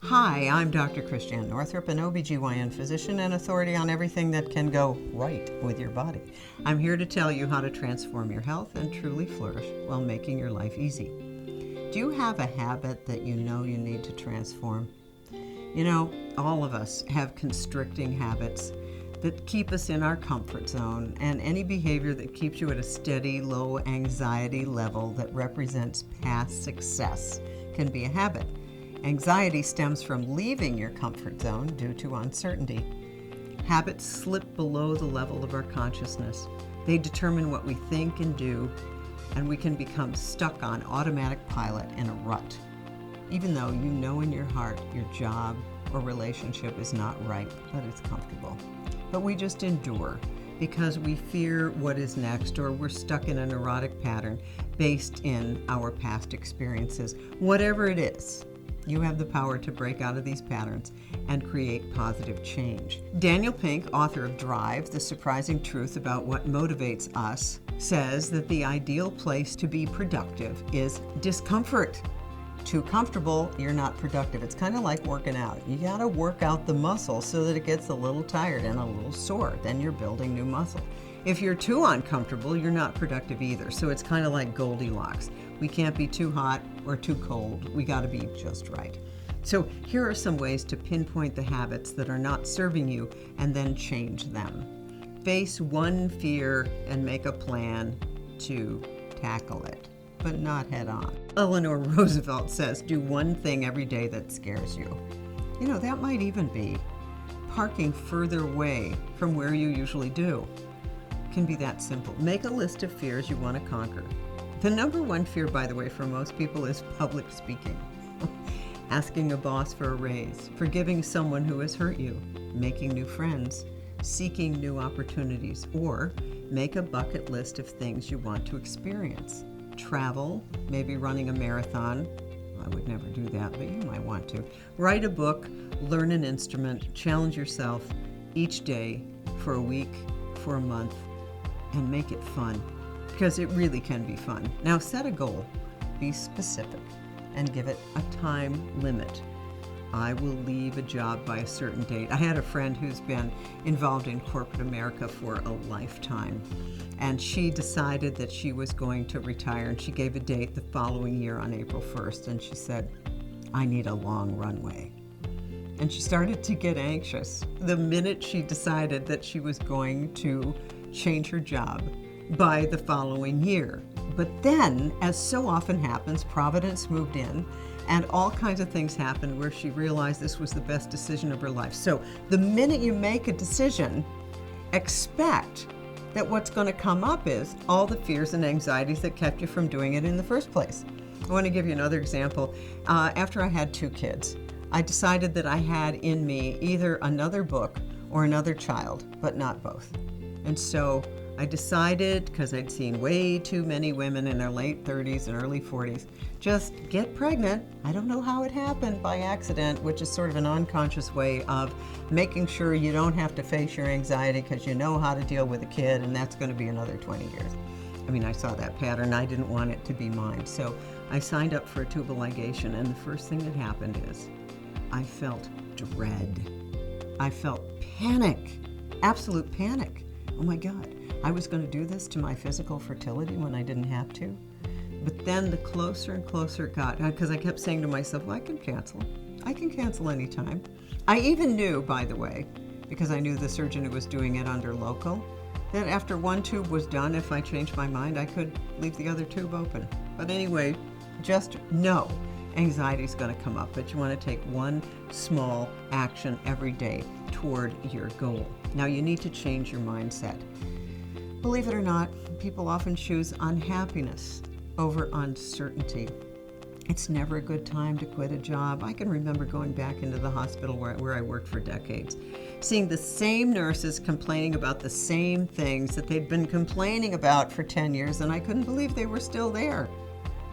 Hi, I'm Dr. Christiane Northrup, an OBGYN physician and authority on everything that can go right with your body. I'm here to tell you how to transform your health and truly flourish while making your life easy. Do you have a habit that you know you need to transform? You know, all of us have constricting habits that keep us in our comfort zone, and any behavior that keeps you at a steady, low anxiety level that represents past success can be a habit. Anxiety stems from leaving your comfort zone due to uncertainty. Habits slip below the level of our consciousness. They determine what we think and do, and we can become stuck on automatic pilot in a rut. Even though you know in your heart your job or relationship is not right, but it's comfortable. But we just endure because we fear what is next, or we're stuck in a neurotic pattern based in our past experiences. Whatever it is, you have the power to break out of these patterns and create positive change. Daniel Pink, author of Drive, The Surprising Truth About What Motivates Us, says that the ideal place to be productive is discomfort. Too comfortable, you're not productive. It's kind of like working out. You gotta work out the muscle so that it gets a little tired and a little sore. Then you're building new muscle. If you're too uncomfortable, you're not productive either. So it's kind of like Goldilocks. We can't be too hot or too cold. We gotta be just right. So here are some ways to pinpoint the habits that are not serving you and then change them. Face one fear and make a plan to tackle it, but not head on. Eleanor Roosevelt says, do one thing every day that scares you. You know, that might even be parking further away from where you usually do. It can be that simple. Make a list of fears you want to conquer. The number one fear, by the way, for most people is public speaking. Asking a boss for a raise, forgiving someone who has hurt you, making new friends, seeking new opportunities, or make a bucket list of things you want to experience. Travel, maybe running a marathon. I would never do that, but you might want to. Write a book, learn an instrument, challenge yourself each day for a week, for a month, and make it fun, because it really can be fun. Now set a goal, be specific, and give it a time limit. I will leave a job by a certain date. I had a friend who's been involved in corporate America for a lifetime, and she decided that she was going to retire, and she gave a date the following year on April 1st, and she said, I need a long runway. And she started to get anxious the minute she decided that she was going to change her job by the following year. But then, as so often happens, Providence moved in, and all kinds of things happened where she realized this was the best decision of her life. So the minute you make a decision, expect that what's going to come up is all the fears and anxieties that kept you from doing it in the first place. I want to give you another example. After I had 2 kids, I decided that I had in me either another book or another child, but not both. And so I decided, because I'd seen way too many women in their late 30s and early 40s, just get pregnant. I don't know how it happened, by accident, which is sort of an unconscious way of making sure you don't have to face your anxiety because you know how to deal with a kid, and that's going to be another 20 years. I mean, I saw that pattern. I didn't want it to be mine. So I signed up for a tubal ligation, and the first thing that happened is I felt dread. I felt panic, absolute panic. Oh my God. I was going to do this to my physical fertility when I didn't have to. But then the closer and closer it got, because I kept saying to myself, well, I can cancel anytime. I even knew, by the way, because I knew the surgeon who was doing it under local, that after one tube was done, if I changed my mind, I could leave the other tube open. But anyway, just know anxiety is going to come up, but you want to take one small action every day toward your goal. Now you need to change your mindset. Believe it or not, people often choose unhappiness over uncertainty. It's never a good time to quit a job. I can remember going back into the hospital where I worked for decades, seeing the same nurses complaining about the same things that they'd been complaining about for 10 years, and I couldn't believe they were still there.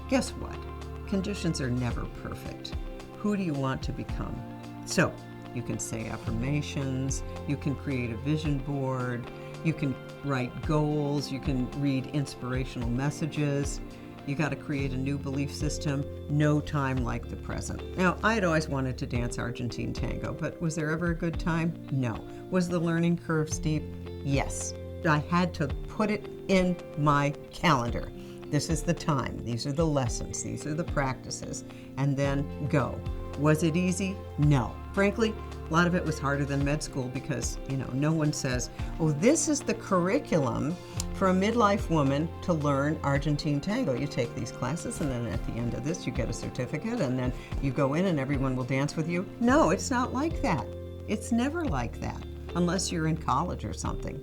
Guess what? Conditions are never perfect. Who do you want to become? So, you can say affirmations, you can create a vision board, You can write goals, you can read inspirational messages. You got to create a new belief system. No time like the present. Now, I had always wanted to dance Argentine tango, but was there ever a good time? No. Was the learning curve steep? Yes. I had to put it in my calendar. This is the time. These are the lessons. These are the practices. And then go. Was it easy? No. Frankly, a lot of it was harder than med school because, no one says, oh, this is the curriculum for a midlife woman to learn Argentine tango. You take these classes and then at the end of this you get a certificate and then you go in and everyone will dance with you. No, it's not like that. It's never like that unless you're in college or something.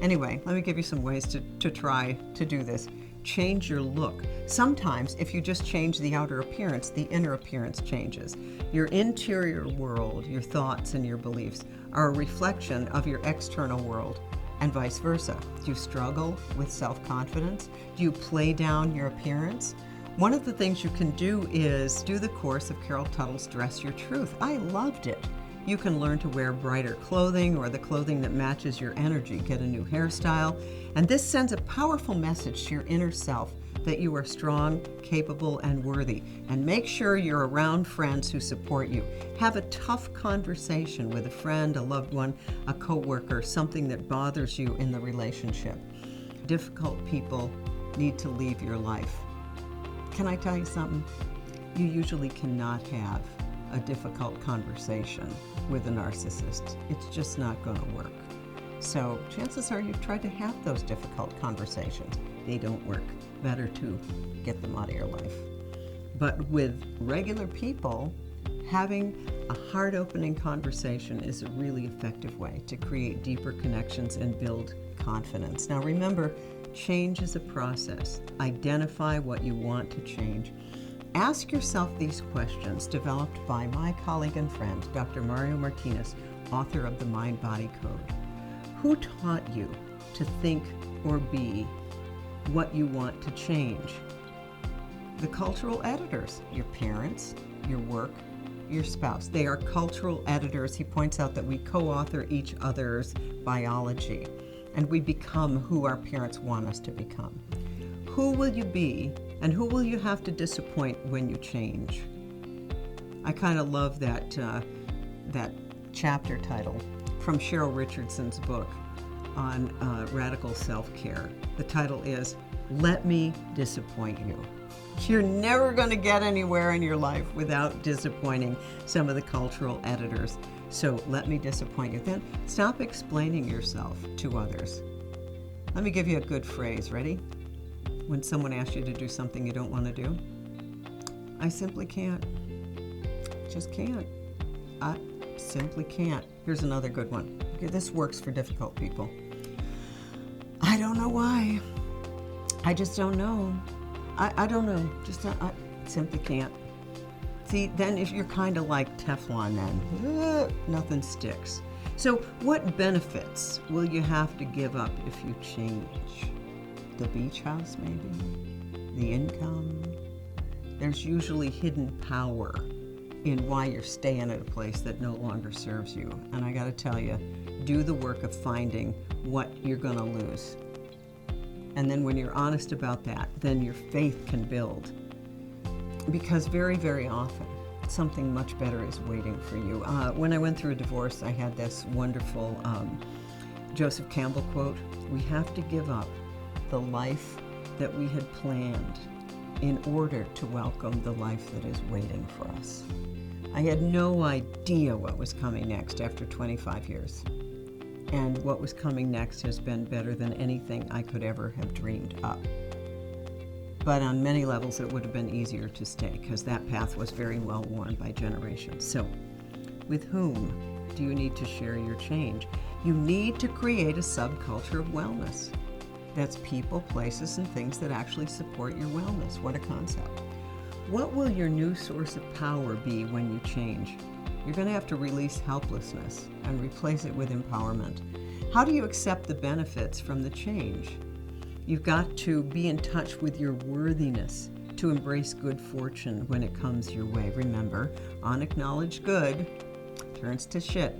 Anyway, let me give you some ways to try to do this. Change your look. Sometimes if you just change the outer appearance, the inner appearance changes. Your interior world, your thoughts and your beliefs are a reflection of your external world and vice versa. Do you struggle with self-confidence? Do you play down your appearance? One of the things you can do is do the course of Carol Tuttle's Dress Your Truth. I loved it. You can learn to wear brighter clothing or the clothing that matches your energy, get a new hairstyle, and this sends a powerful message to your inner self that you are strong, capable, and worthy. And make sure you're around friends who support you. Have a tough conversation with a friend, a loved one, a coworker, something that bothers you in the relationship. Difficult people need to leave your life. Can I tell you something? You usually cannot have a difficult conversation with a narcissist. It's just not going to work. So chances are you've tried to have those difficult conversations. They don't work. Better to get them out of your life. But with regular people, having a heart-opening conversation is a really effective way to create deeper connections and build confidence. Now remember, change is a process. Identify what you want to change. Ask yourself these questions developed by my colleague and friend, Dr. Mario Martinez, author of The Mind-Body Code. Who taught you to think or be what you want to change? The cultural editors, your parents, your work, your spouse. They are cultural editors. He points out that we co-author each other's biology and we become who our parents want us to become. Who will you be and who will you have to disappoint when you change? I kind of love that chapter title from Cheryl Richardson's book on radical self-care. The title is, Let Me Disappoint You. You're never going to get anywhere in your life without disappointing some of the cultural editors. So let me disappoint you. Then stop explaining yourself to others. Let me give you a good phrase. Ready? When someone asks you to do something you don't want to do, I simply can't. Just can't. I simply can't. Here's another good one. Okay, this works for difficult people. I don't know why. I just don't know. I don't know. I simply can't. See, then if you're kind of like Teflon then, nothing sticks. So what benefits will you have to give up if you change? The beach house, maybe? The income? There's usually hidden power in why you're staying at a place that no longer serves you. And I gotta tell you, do the work of finding what you're gonna lose. And then when you're honest about that, then your faith can build. Because very, very often, something much better is waiting for you. When I went through a divorce, I had this wonderful Joseph Campbell quote, "We have to give up the life that we had planned in order to welcome the life that is waiting for us." I had no idea what was coming next after 25 years. And what was coming next has been better than anything I could ever have dreamed up. But on many levels, it would have been easier to stay because that path was very well worn by generations. So, with whom do you need to share your change? You need to create a subculture of wellness. That's people, places, and things that actually support your wellness. What a concept. What will your new source of power be when you change? You're going to have to release helplessness and replace it with empowerment. How do you accept the benefits from the change? You've got to be in touch with your worthiness to embrace good fortune when it comes your way. Remember, unacknowledged good turns to shit.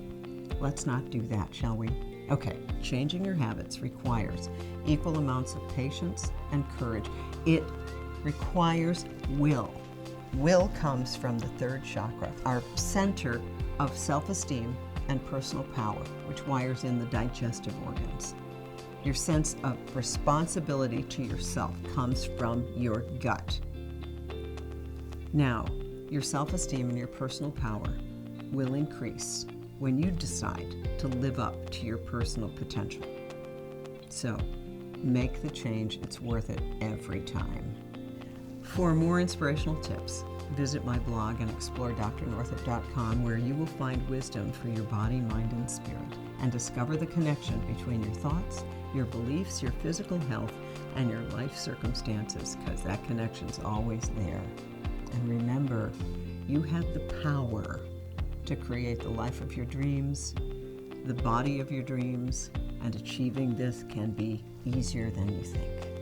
Let's not do that, shall we? Okay, changing your habits requires equal amounts of patience and courage. It requires will. Will comes from the third chakra, our center of self-esteem and personal power, which wires in the digestive organs. Your sense of responsibility to yourself comes from your gut. Now, your self-esteem and your personal power will increase when you decide to live up to your personal potential. So, make the change. It's worth it every time. For more inspirational tips, visit my blog and explore drnorthup.com, where you will find wisdom for your body, mind, and spirit, and discover the connection between your thoughts, your beliefs, your physical health, and your life circumstances, because that connection's always there. And remember, you have the power to create the life of your dreams, the body of your dreams, and achieving this can be easier than you think.